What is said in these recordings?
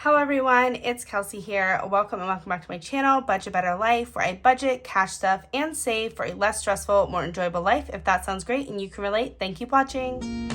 Hello everyone, it's Kelsey here. Welcome back to my channel, Budget Better Life, where I budget, cash stuff, and save for a less stressful, more enjoyable life. If that sounds great and you can relate, thank you for watching.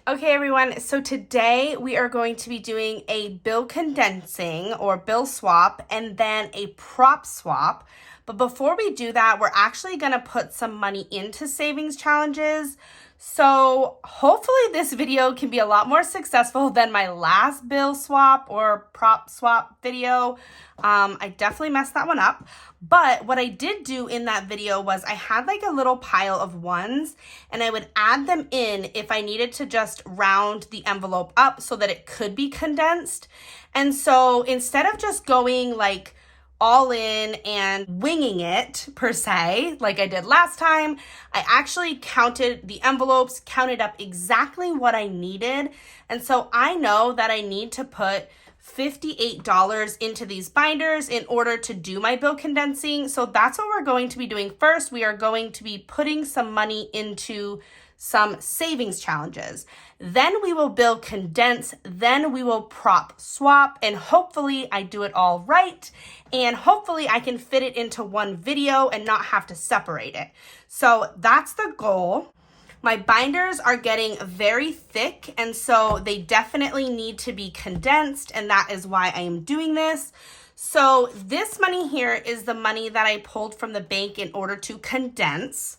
Okay everyone, so today we are going to be doing a bill condensing or bill swap and then a prop swap. But before we do that, we're actually going to put some money into savings challenges. So hopefully this video can be a lot more successful than my last bill swap or prop swap video. I definitely messed that one up. But what I did do in that video was I had like a little pile of ones and I would add them in if I needed to just round the envelope up so that it could be condensed. And so instead of just going like all in and winging it per se, like I did last time, I actually counted the envelopes, counted up exactly what I needed. And so I know that I need to put $58 into these binders in order to do my bill condensing. So that's what we're going to be doing first. We are going to be putting some money into some savings challenges. Then we will bill condense, then we will prop swap, and hopefully I do it all right, and hopefully I can fit it into one video and not have to separate it. So that's the goal. My binders are getting very thick, and so they definitely need to be condensed, and that is why I am doing this. So this money here is the money that I pulled from the bank in order to condense.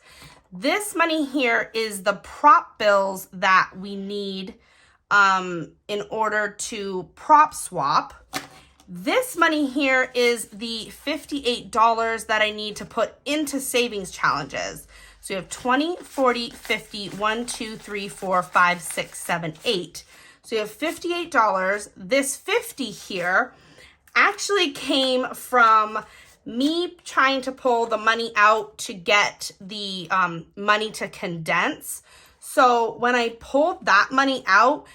This money here is the prop bills that we need in order to prop swap. This money here is the $58 that I need to put into savings challenges. So you have 20, 40, 50, 1, 2, 3, 4, 5, 6, 7, 8. So you have $58. This 50 here actually came from me trying to pull the money out to get the money to condense. So when I pulled that money out,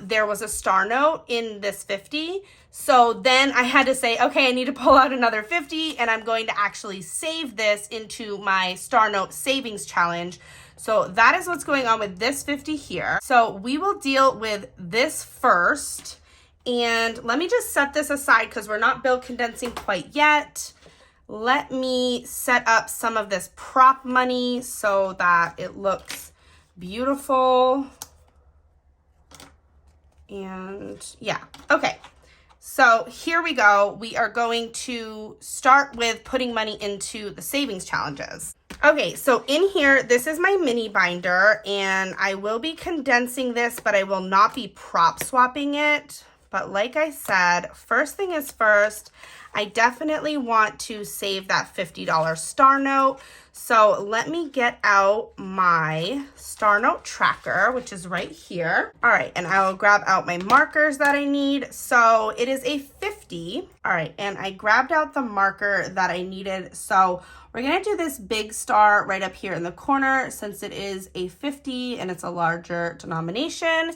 there was a star note in this 50. So then I had to say, okay, I need to pull out another 50 and I'm going to actually save this into my star note savings challenge. So that is what's going on with this 50 here. So we will deal with this first. And let me just set this aside because we're not bill condensing quite yet. Let me set up some of this prop money so that it looks beautiful. And yeah, okay. So here we go. We are going to start with putting money into the savings challenges. Okay, so in here, this is my mini binder and I will be condensing this, but I will not be prop swapping it. But like I said, first thing is first, I definitely want to save that $50 star note. So let me get out my star note tracker, which is right here. All right, and I will grab out my markers that I need. So it is a 50. All right, and I grabbed out the marker that I needed. So we're gonna do this big star right up here in the corner since it is a 50 and it's a larger denomination.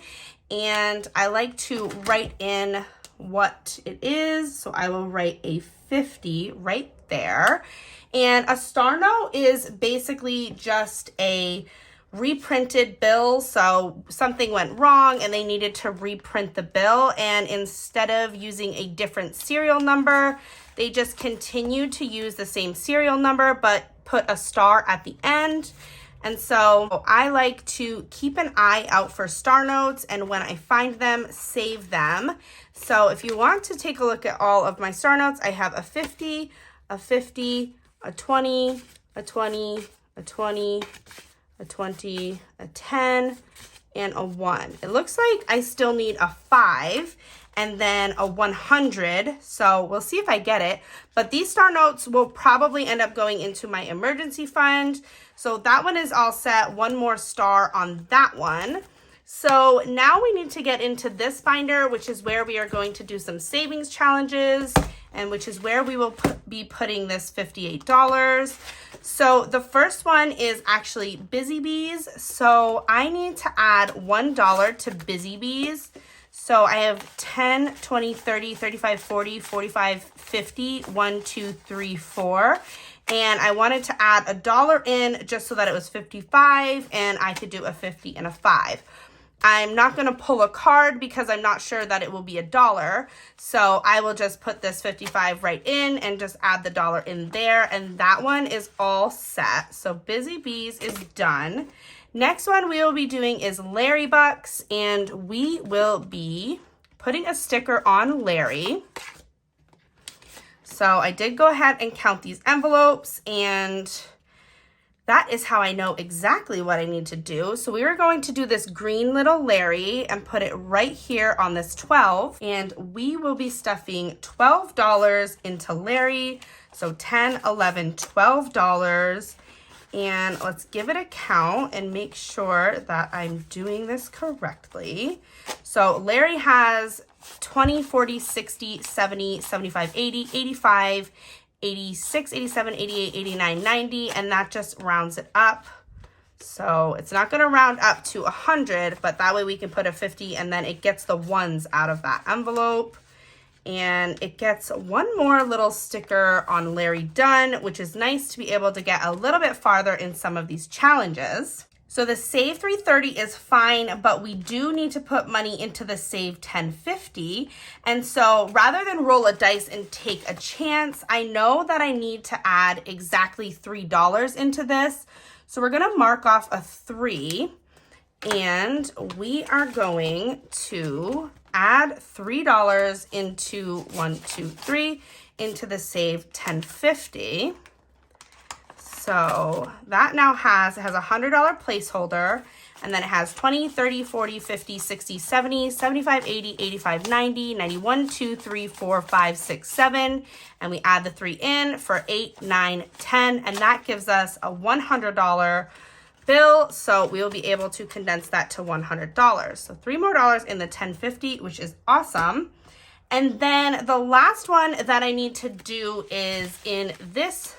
And I like to write in what it is. So I will write a 50 right there. And a star note is basically just a reprinted bill. So something went wrong and they needed to reprint the bill. And instead of using a different serial number, they just continued to use the same serial number, but put a star at the end. And so I like to keep an eye out for star notes, and when I find them, save them. So if you want to take a look at all of my star notes, I have a 50, a 50, a 20, a 20, a 20, a 20, a 10, and a 1. It looks like I still need a 5 and then a 100. So we'll see if I get it. But these star notes will probably end up going into my emergency fund. So that one is all set. One more star on that one. So now we need to get into this binder, which is where we are going to do some savings challenges and which is where we will be putting this $58. So the first one is actually Busy Bees. So I need to add $1 to Busy Bees. So I have 10, 20, 30, 35, 40, 45, 50, 1, 2, 3, 4. and I wanted to add $1 in just so that it was 55 and I could do a 50 and a 5. I'm not going to pull a card because I'm not sure that it will be $1. So I will just put this 55 right in and just add the $1 in there. And that one is all set. So Busy Bees is done. Next one we will be doing is Larry Bucks, and we will be putting a sticker on Larry. So I did go ahead and count these envelopes, and that is how I know exactly what I need to do. So we are going to do this green little Larry and put it right here on this 12. And we will be stuffing $12 into Larry. So $10, $11, $12. And let's give it a count and make sure that I'm doing this correctly. So Larry has 20, 40, 60, 70, 75, 80, 85, 86, 87, 88, 89, 90, and that just rounds it up. So it's not going to round up to 100, but that way we can put a 50 and then it gets the ones out of that envelope. And it gets one more little sticker on Larry done, which is nice to be able to get a little bit farther in some of these challenges. So the Save 330 is fine, but we do need to put money into the Save 1050. And so rather than roll a dice and take a chance, I know that I need to add exactly $3 into this. So we're gonna mark off a 3, and we are going to add $3 into 1, 2, 3 into the Save 1050. So that now has a $100 placeholder, and then it has 20, 30, 40, 50, 60, 70, 75, 80, 85, 90, 91, 2, 3, 4, 5, 6, 7, and we add the 3 in for 8, 9, 10, and that gives us a $100 bill. So we will be able to condense that to $100. So $3 more in the 1050, which is awesome. And then the last one that I need to do is in this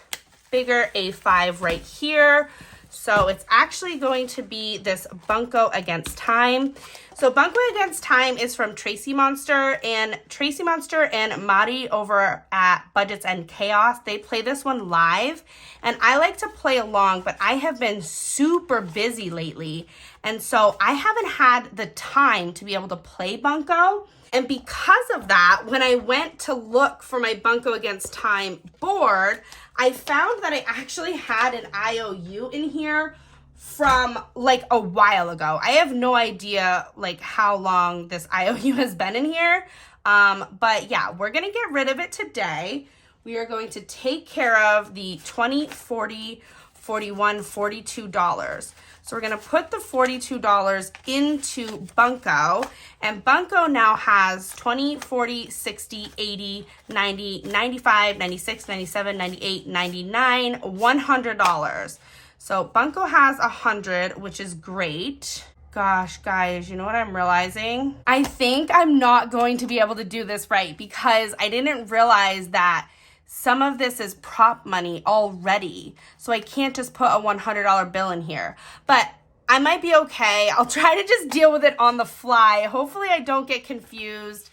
bigger A5 right here. So it's actually going to be this Bunko Against Time. So Bunko Against Time is from Tracy Monster, and Tracy Monster and Mari over at Budgets and Chaos, they play this one live, and I like to play along, but I have been super busy lately, and so I haven't had the time to be able to play Bunko. And because of that, when I went to look for my Bunko Against Time board, I found that I actually had an IOU in here from like a while ago. I have no idea like how long this IOU has been in here. But yeah, we're gonna get rid of it today. We are going to take care of the 20, 40, 41, $42. So we're going to put the $42 into Bunko, and Bunko now has 20, 40, 60, 80, 90, 95, 96, 97, 98, 99, $100. So Bunko has 100, which is great. Gosh, guys, you know what I'm realizing? I think I'm not going to be able to do this right because I didn't realize that some of this is prop money already, so I can't just put a $100 bill in here. But I might be okay. I'll try to just deal with it on the fly. Hopefully I don't get confused,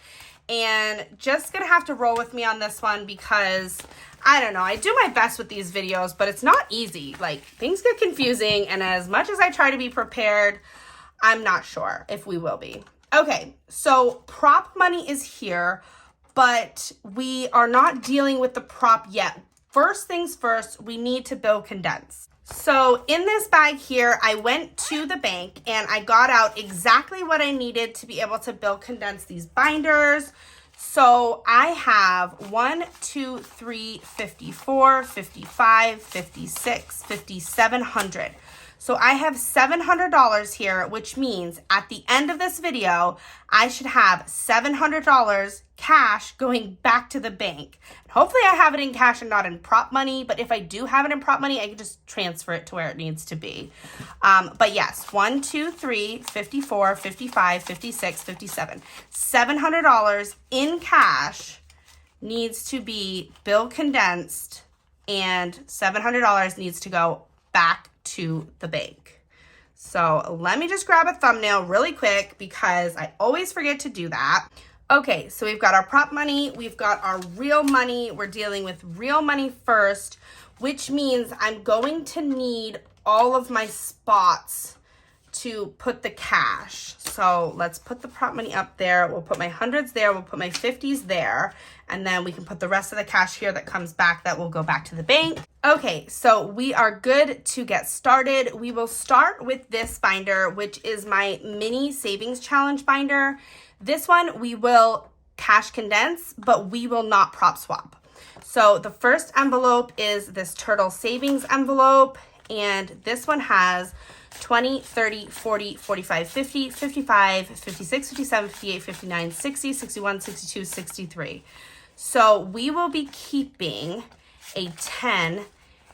and just gonna have to roll with me on this one because I don't know. I do my best with these videos, but it's not easy. Like, things get confusing, and as much as I try to be prepared, I'm not sure if we will be. Okay, so prop money is here, but we are not dealing with the prop yet. First things first, we need to bill condense. So in this bag here, I went to the bank and I got out exactly what I needed to be able to bill condense these binders. So I have 1, 2, 3, 54, 55, 56, 5,700. So I have $700 here, which means at the end of this video, I should have $700 cash going back to the bank. Hopefully I have it in cash and not in prop money, but if I do have it in prop money, I can just transfer it to where it needs to be. But yes, 1, 2, 3, 54, 55, 56, 57. $700 in cash needs to be bill condensed, and $700 needs to go back to the bank. So let me just grab a thumbnail really quick because I always forget to do that. Okay, so we've got our prop money, we've got our real money. We're dealing with real money first. which means I'm going to need all of my spots to put the cash. So let's put the prop money up there. We'll put my hundreds there. We'll put my 50s there. And then we can put the rest of the cash here that comes back that will go back to the bank. Okay, so we are good to get started. We will start with this binder, which is my mini savings challenge binder. This one we will cash condense, but we will not prop swap. So the first envelope is this turtle savings envelope. And this one has 20, 30, 40, 45, 50, 55, 56, 57, 58, 59, 60, 61, 62, 63. So we will be keeping a $10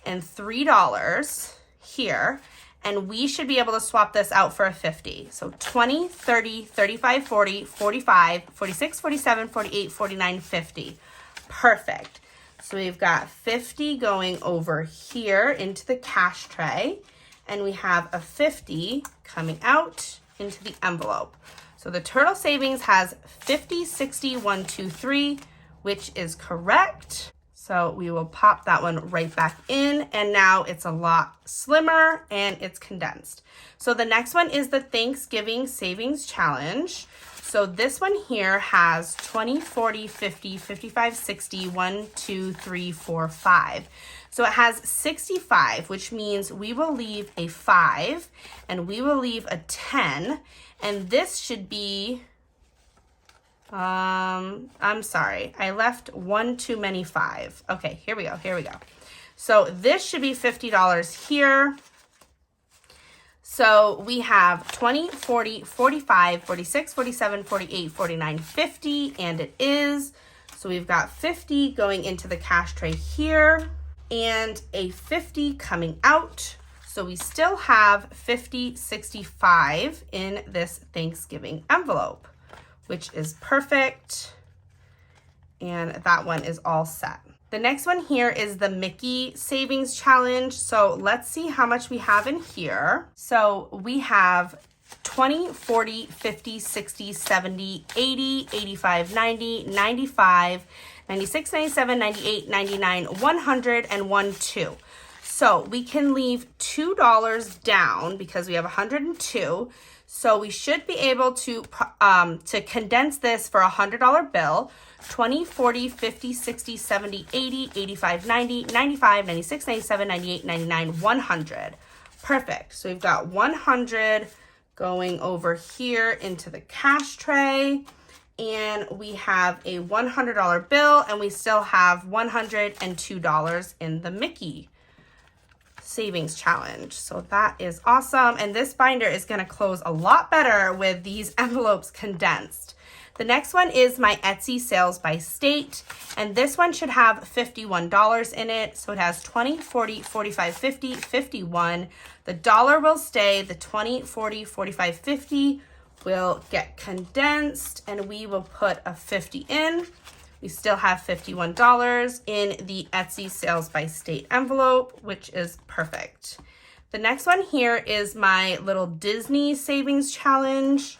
and $3 here, and we should be able to swap this out for a 50. So 20, 30, 35, 40, 45, 46, 47, 48, 49, 50. Perfect. So we've got 50 going over here into the cash tray, and we have a 50 coming out into the envelope. So the turtle savings has 50, 60, 1, 2, 3, which is correct. So we will pop that one right back in, and now it's a lot slimmer and it's condensed. So the next one is the Thanksgiving Savings Challenge. So this one here has 20, 40, 50, 55, 60, 1, 2, 3, 4, 5. So it has 65, which means we will leave a 5 and we will leave a 10. And this should be, I'm sorry, I left one too many 5. Okay, here we go. So this should be $50 here. So we have 20, 40, 45, 46, 47, 48, 49, 50, and it is. So we've got 50 going into the cash tray here and a 50 coming out. So we still have 50, 65 in this Thanksgiving envelope, which is perfect. And that one is all set. The next one here is the Mickey Savings Challenge. So let's see how much we have in here. So we have 20, 40, 50, 60, 70, 80, 85, 90, 95, 96, 97, 98, 99, 100, and 1, 2. So we can leave $2 down because we have 102. So we should be able to condense this for a $100 bill. 20, 40, 50, 60, 70, 80, 85, 90, 95, 96, 97, 98, 99, 100. Perfect. So we've got 100 going over here into the cash tray. And we have a $100 bill, and we still have $102 in the Mickey Savings Challenge. So that is awesome. And this binder is going to close a lot better with these envelopes condensed. The next one is my Etsy sales by state, and this one should have $51 in it. So it has 20, 40, 45, 50, 51. The dollar will stay. The 20, 40, 45, 50 will get condensed, and we will put a 50 in. We still have $51 in the Etsy sales by state envelope, which is perfect. The next one here is my little Disney Savings Challenge.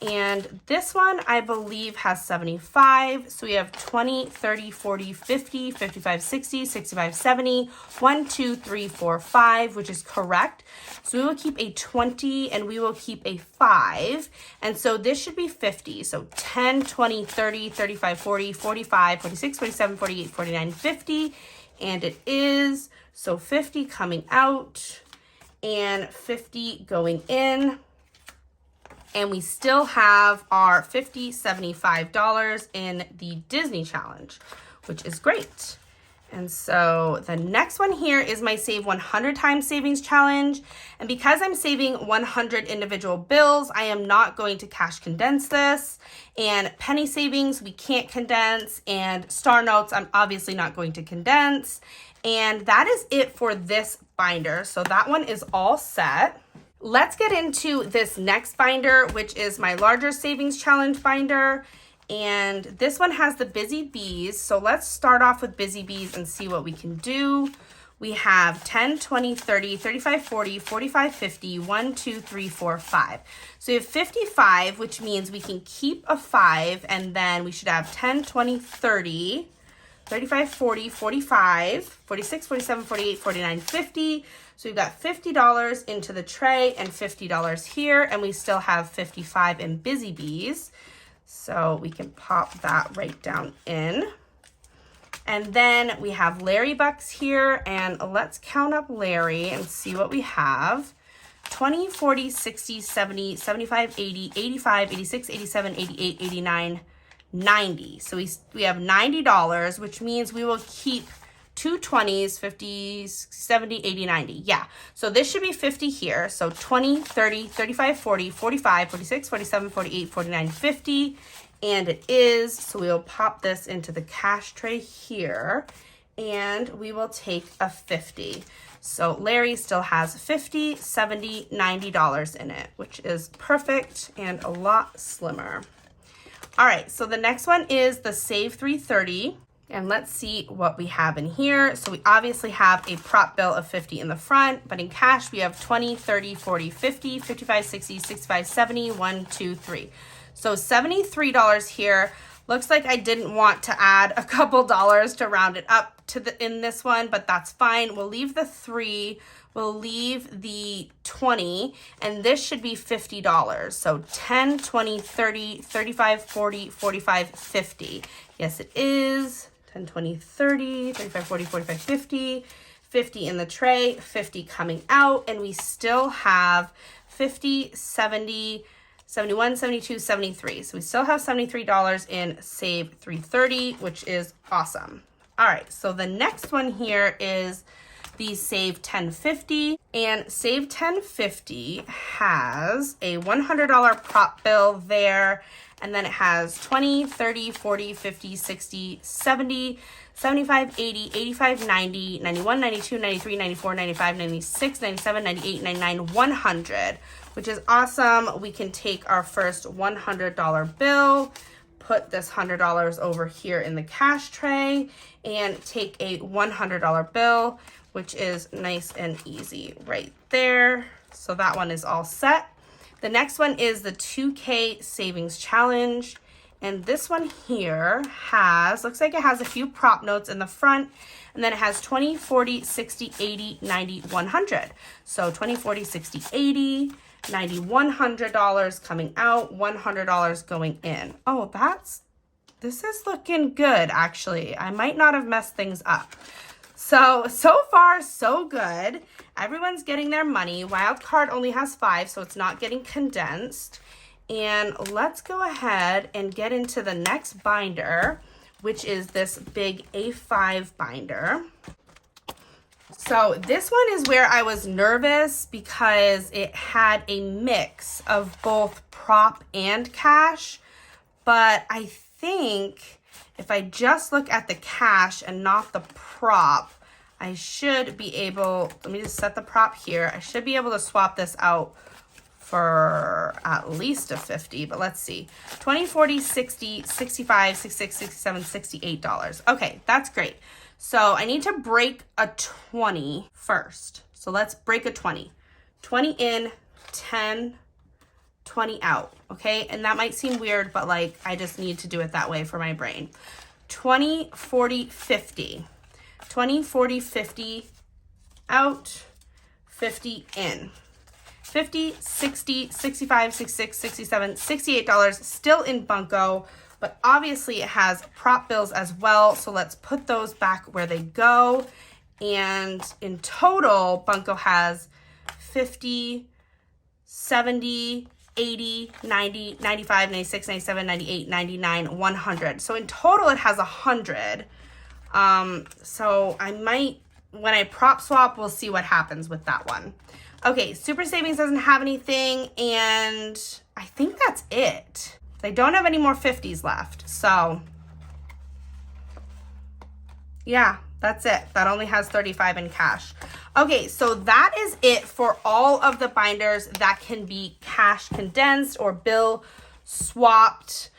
And this one, I believe, has 75. So we have 20, 30, 40, 50, 55, 60, 65, 70, 1, 2, 3, 4, 5, which is correct. So we will keep a 20 and we will keep a 5. And so this should be 50. So 10, 20, 30, 35, 40, 45, 46, 47, 48, 49, 50. And it is. So 50 coming out and 50 going in. And we still have our $50, $75 in the Disney Challenge, which is great. And so the next one here is my Save 100 Times Savings Challenge. And because I'm saving 100 individual bills, I am not going to cash condense this. And penny savings, we can't condense. And star notes, I'm obviously not going to condense. And that is it for this binder. So that one is all set. Let's get into this next binder, which is my larger savings challenge binder. And this one has the Busy Bees. So let's start off with Busy Bees and see what we can do. We have 10, 20, 30, 35, 40, 45, 50, 1, 2, 3, 4, 5. So we have 55, which means we can keep a 5, and then we should have 10, 20, 30. 35, 40, 45, 46, 47, 48, 49, 50. So we've got $50 into the tray and $50 here, and we still have 55 in Busy Bees. So we can pop that right down in. And then we have Larry Bucks here, and let's count up Larry and see what we have. 20, 40, 60, 70, 75, 80, 85, 86, 87, 88, 89, 90. So we have $90, which means we will keep 2 20s, 50, 70, 80, 90. Yeah, so this should be 50 here. So 20, 30, 35, 40, 45, 46, 47, 48, 49, 50. And it is, so we'll pop this into the cash tray here, and we will take a 50. So Larry still has 50, 70, $90 in it, which is perfect and a lot slimmer. All right, so the next one is the Save 330, and let's see what we have in here. So we obviously have a prop bill of 50 in the front, but in cash we have 20, 30, 40, 50, 55, 60, 65, 70, 1, 2, 3. So $73 here. Looks like I didn't want to add a couple dollars to round it up to in this one, but that's fine. We'll leave the 3, we'll leave the 20, and this should be $50. So 10, 20, 30, 35, 40, 45, 50. Yes, it is. 10, 20, 30, 35, 40, 45, 50. 50 in the tray, 50 coming out, and we still have 50, 70, 71, 72, 73. So we still have $73 in Save 330, which is awesome. All right, so the next one here is the Save 1050, and Save 1050 has a $100 prop bill there, and then it has 20, 30, 40, 50, 60, 70, 75, 80, 85, 90, 91, 92, 93, 94, 95, 96, 97, 98, 99, 100, which is awesome. We can take our first $100 bill, put this $100 over here in the cash tray, and take a $100 bill, which is nice and easy right there. So that one is all set. The next one is the 2K Savings Challenge. And this one here has, looks like it has a few prop notes in the front, and then it has 20, 40, 60, 80, 90, 100. So 20, 40, 60, 80, 90, $100 coming out, $100 going in. Oh, this is looking good, actually. I might not have messed things up. So far, so good. Everyone's getting their money. Wild card only has 5, so it's not getting condensed. And let's go ahead and get into the next binder, which is this big A5 binder. So this one is where I was nervous because it had a mix of both prop and cash. But I think if I just look at the cash and not the prop, I should be able, let me just set the prop here. I should be able to swap this out for at least a 50, but let's see. 20, 40, 60, 65, 66, 67, $68. Okay, that's great. So I need to break a 20 first. So let's break a 20. 20 in, 10, 20 out, okay? And that might seem weird, but like I just need to do it that way for my brain. 20, 40, 50. 20, 40, 50 out, 50 in. 50, 60, 65, 66, 67, $68 still in Bunko, but obviously it has prop bills as well. So let's put those back where they go. And in total, Bunko has 50, 70, 80, 90, 95, 96, 97, 98, 99, 100. So in total, it has 100. So I might, when I prop swap, we'll see what happens with that one. Okay, Super Savings doesn't have anything, and I think that's it. They don't have any more 50s left, so yeah, that's it. That only has 35 in cash. Okay, so that is it for all of the binders that can be cash condensed or bill swapped.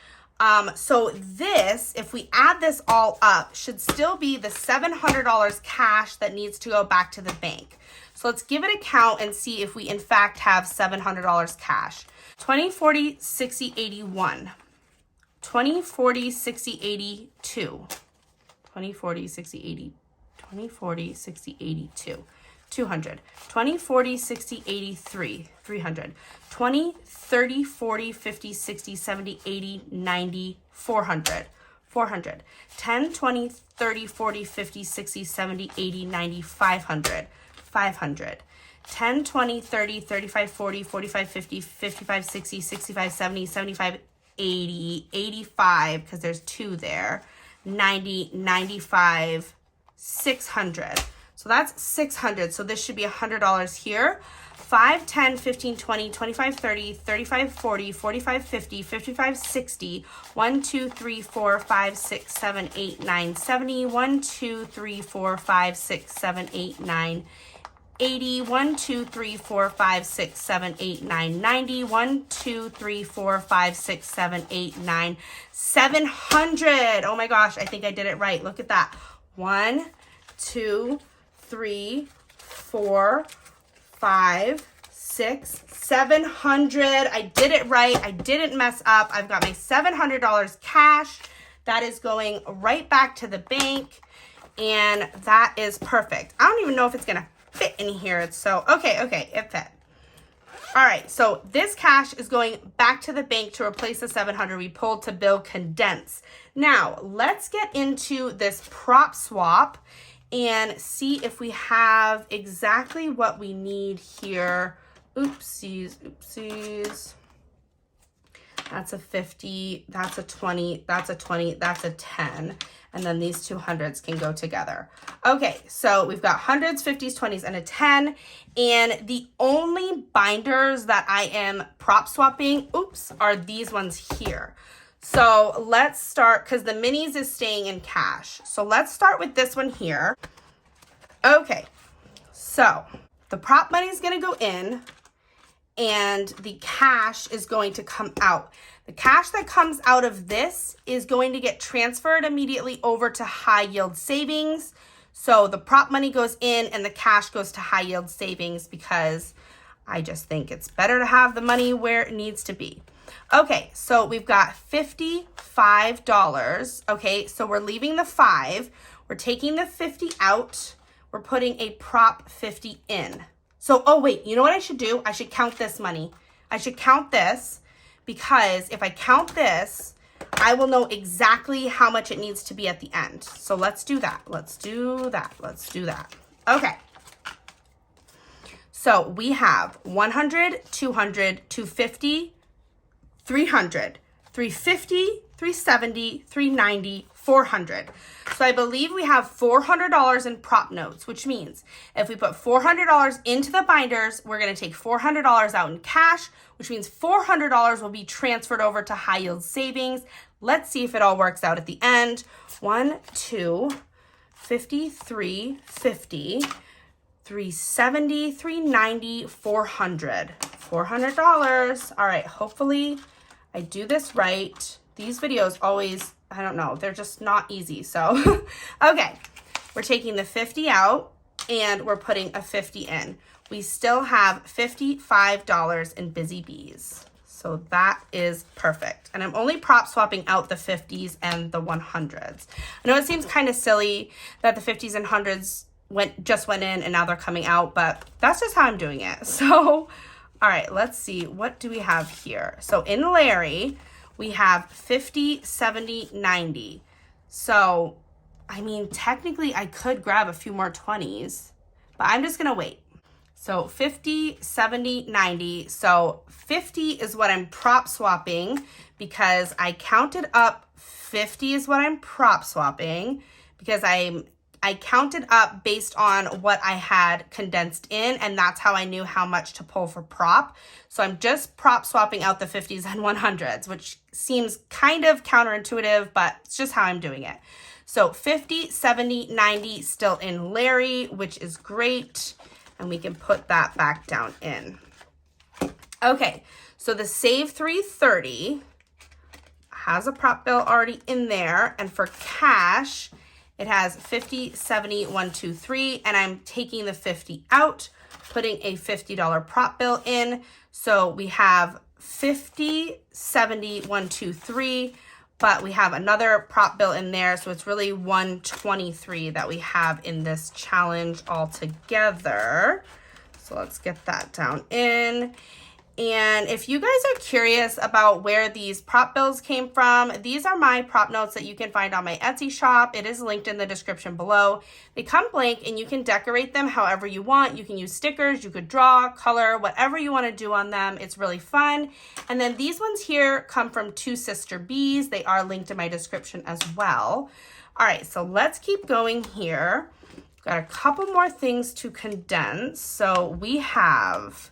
So this, if we add this all up, should still be the $700 cash that needs to go back to the bank. So let's give it a count and see if we in fact have $700 cash. 20, 40, 60, 81. 20, 40, 60, 82. 20, 40, 60, 80, 20, 40, 60, 82, 200, 20, 40, 60, 83, 300, 20, 30, 40, 50, 60, 70, 80, 90, 400, 400, 10, 20, 30, 40, 50, 60, 70, 80, 90, 500, 500, 10, 20, 30, 35, 40, 45, 50, 55, 60, 65, 70, 75, 80, 85, because there's 2 there, 90, 95, 600. So that's 600. So this should be $100 here. 5, 10, 15, 20, 25, 30, 35, 40, 45, 50, 55, 60, 1, 2, 3, 4, 5, 6, 7, 8, 9, 70, 1, 2, 3, 4, 5, 6, 7, 8, 9, 80, 1, 2, 3, 4, 5, 6, 7, 8, 9, 90, 1, 2, 3, 4, 5, 6, 7, 8, 9, 700. Oh my gosh, I think I did it right. Look at that. 1, 2, 3, 4, 5, 6, 700. I did it right. I didn't mess up. I've got my $700 cash. That is going right back to the bank. And that is perfect. I don't even know if it's going to fit in here. It's so, okay, it fit. All right, so this cash is going back to the bank to replace the 700 we pulled to build condense. Now, let's get into this prop swap and see if we have exactly what we need here. Oopsies, oopsies. That's a 50, that's a 20, that's a 20, that's a 10. And then these 200s can go together. Okay, so we've got hundreds, 50s, 20s, and a 10. And the only binders that I am prop swapping, are these ones here. So let's start, because the minis is staying in cash. So let's start with this one here. Okay, so the prop money is going to go in and the cash is going to come out. The cash that comes out of this is going to get transferred immediately over to high yield savings. So the prop money goes in and the cash goes to high yield savings because I just think it's better to have the money where it needs to be. Okay, so we've got $55. Okay, so we're leaving the 5. We're taking the 50 out. We're putting a prop 50 in. So, oh wait, you know what I should do? I should count this money. I should count this because if I count this, I will know exactly how much it needs to be at the end. So let's do that. Let's do that. Let's do that. Okay. So we have 100, 200, 250, 300, 350, 370, 390, 400. So I believe we have $400 in prop notes, which means if we put $400 into the binders, we're going to take $400 out in cash, which means $400 will be transferred over to high yield savings. Let's see if it all works out at the end. 1, 2, 50, 350, 370, 390, 400. $400. All right, hopefully I do this right. These videos always, I don't know, they're just not easy. So, okay, we're taking the 50 out and we're putting a 50 in. We still have $55 in Busy Bees. So that is perfect. And I'm only prop swapping out the 50s and the 100s. I know it seems kind of silly that the 50s and 100s just went in and now they're coming out, but that's just how I'm doing it. So, all right, let's see. What do we have here? So in Larry, we have 50, 70, 90. So, I mean, technically I could grab a few more 20s, but I'm just going to wait. So 50, 70, 90. So 50 is what I'm prop swapping because I counted up 50 is what I'm prop swapping because I counted up based on what I had condensed in, and that's how I knew how much to pull for prop. So I'm just prop swapping out the 50s and 100s, which seems kind of counterintuitive, but it's just how I'm doing it. So 50, 70, 90 still in Larry, which is great. And we can put that back down in. Okay, so the Save 330 has a prop bill already in there. And for cash, it has 50, 70, 1, 2, 3. And I'm taking the 50 out, putting a $50 prop bill in. So we have 50, 70, 1, 2, 3. but we have another prop bill in there. So it's really 123 that we have in this challenge altogether. So let's get that down in. And if you guys are curious about where these prop bills came from, these are my prop notes that you can find on my Etsy shop. It is linked in the description below. They come blank and you can decorate them however you want. You can use stickers, you could draw, color, whatever you want to do on them. It's really fun. And then these ones here come from Two Sister Bees. They are linked in my description as well. All right, so let's keep going here. Got a couple more things to condense. So we have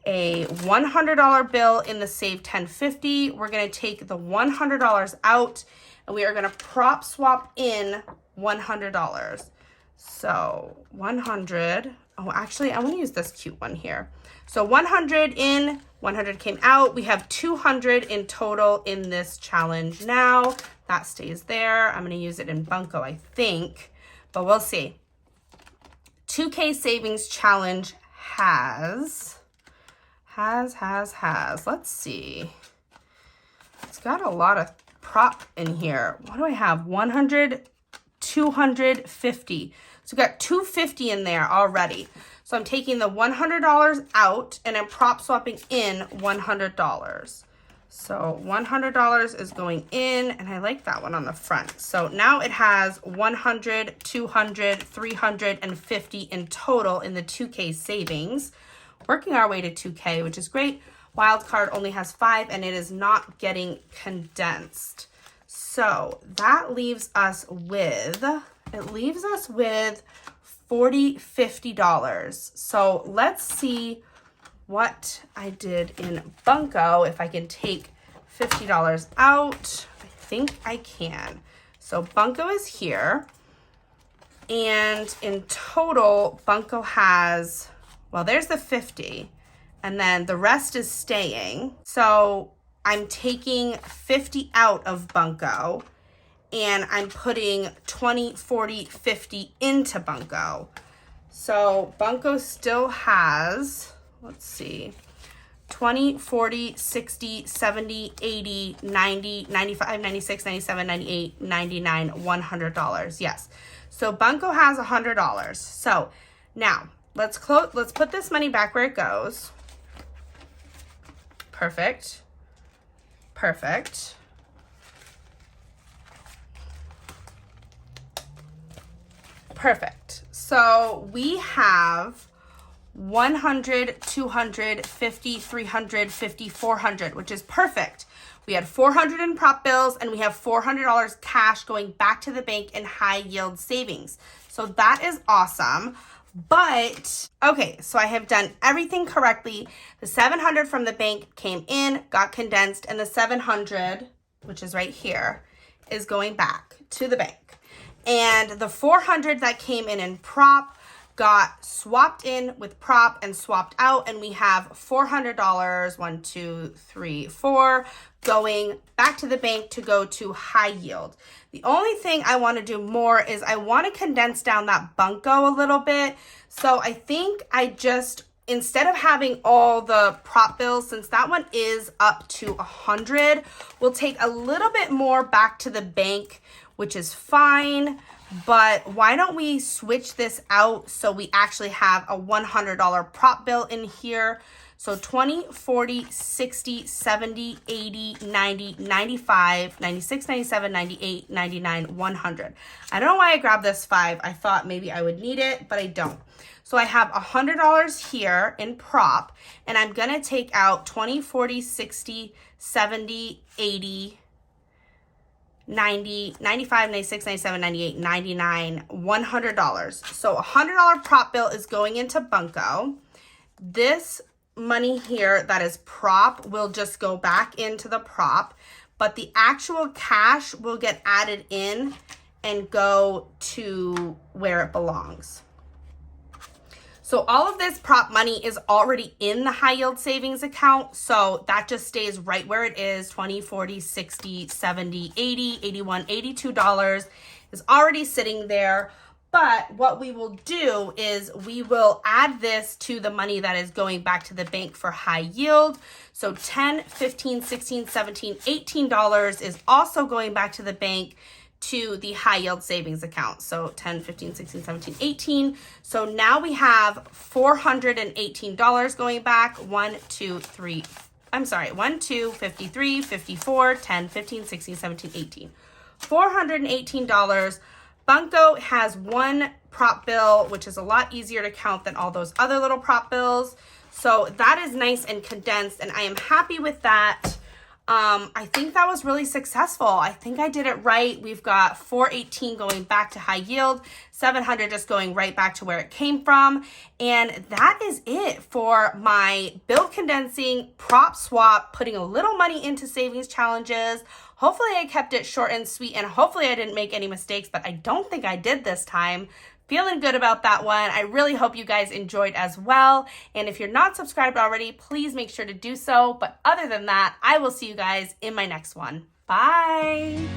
a $100 bill in the Save 1050. We're going to take the $100 out and we are going to prop swap in $100. So 100. Oh, actually, I want to use this cute one here. So 100 in, 100 came out. We have 200 in total in this challenge now. That stays there. I'm going to use it in Bunko, I think, but we'll see. 2K Savings Challenge has, let's see. It's got a lot of prop in here. What do I have? 100, 250. So we got 250 in there already. So I'm taking the $100 out and I'm prop swapping in $100. So $100 is going in, and I like that one on the front. So now it has 100, 200, 350 in total in the 2K savings. Working our way to 2K, which is great. Wild card only has 5 and it is not getting condensed. So that leaves us with, $40, $50. So let's see what I did in Bunko. If I can take $50 out, I think I can. So Bunko is here. And in total, Bunko has, well, there's the 50. And then the rest is staying. So I'm taking 50 out of Bunko. And I'm putting 20, 40, 50 into Bunko. So Bunko still has, let's see, 20, 40, 60, 70, 80, 90, 95, 96, 97, 98, 99, $100. Yes. So Bunko has $100. So now let's put this money back where it goes. Perfect. Perfect. Perfect. So we have 100, 200, 50, 350, 400, which is perfect. We had 400 in prop bills and we have $400 cash going back to the bank in high yield savings. So that is awesome. But okay, so I have done everything correctly. The 700 from the bank came in, got condensed, and the 700, which is right here, is going back to the bank. And the 400 that came in prop got swapped in with prop and swapped out, and we have $400, 1, 2, 3, 4, going back to the bank to go to high yield. The only thing I want to do more is I want to condense down that Bunko a little bit. So I think I just, instead of having all the prop bills, since that one is up to 100, we'll take a little bit more back to the bank, which is fine. But why don't we switch this out so we actually have a $100 prop bill in here? So 20, 40, 60, 70, 80, 90, 95, 96, 97, 98, 99, 100. I don't know why I grabbed this 5. I thought maybe I would need it, but I don't. So I have $100 here in prop, and I'm going to take out 20, 40, 60, 70, 80, 90, 95, 96, 97, 98, 99, $100. So a $100 prop bill is going into Bunko. This money here that is prop will just go back into the prop, but the actual cash will get added in and go to where it belongs. So all of this prop money is already in the high yield savings account. So that just stays right where it is. 20, 40, 60, 70, 80, 81, $82 is already sitting there. But what we will do is we will add this to the money that is going back to the bank for high yield. So $10, $15, $16, $17, $18 is also going back to the bank to the high yield savings account. So 10, 15, 16, 17, 18. So now we have $418 going back. 1, 2, 53, 54, 10, 15, 16, 17, 18. $418. Bunko has one prop bill, which is a lot easier to count than all those other little prop bills. So that is nice and condensed, and I am happy with that. I think that was really successful. I think I did it right. We've got 418 going back to high yield, 700 just going right back to where it came from. And that is it for my bill condensing, prop swap, putting a little money into savings challenges. Hopefully I kept it short and sweet, and hopefully I didn't make any mistakes, but I don't think I did this time. Feeling good about that one. I really hope you guys enjoyed as well. And if you're not subscribed already, please make sure to do so. But other than that, I will see you guys in my next one. Bye.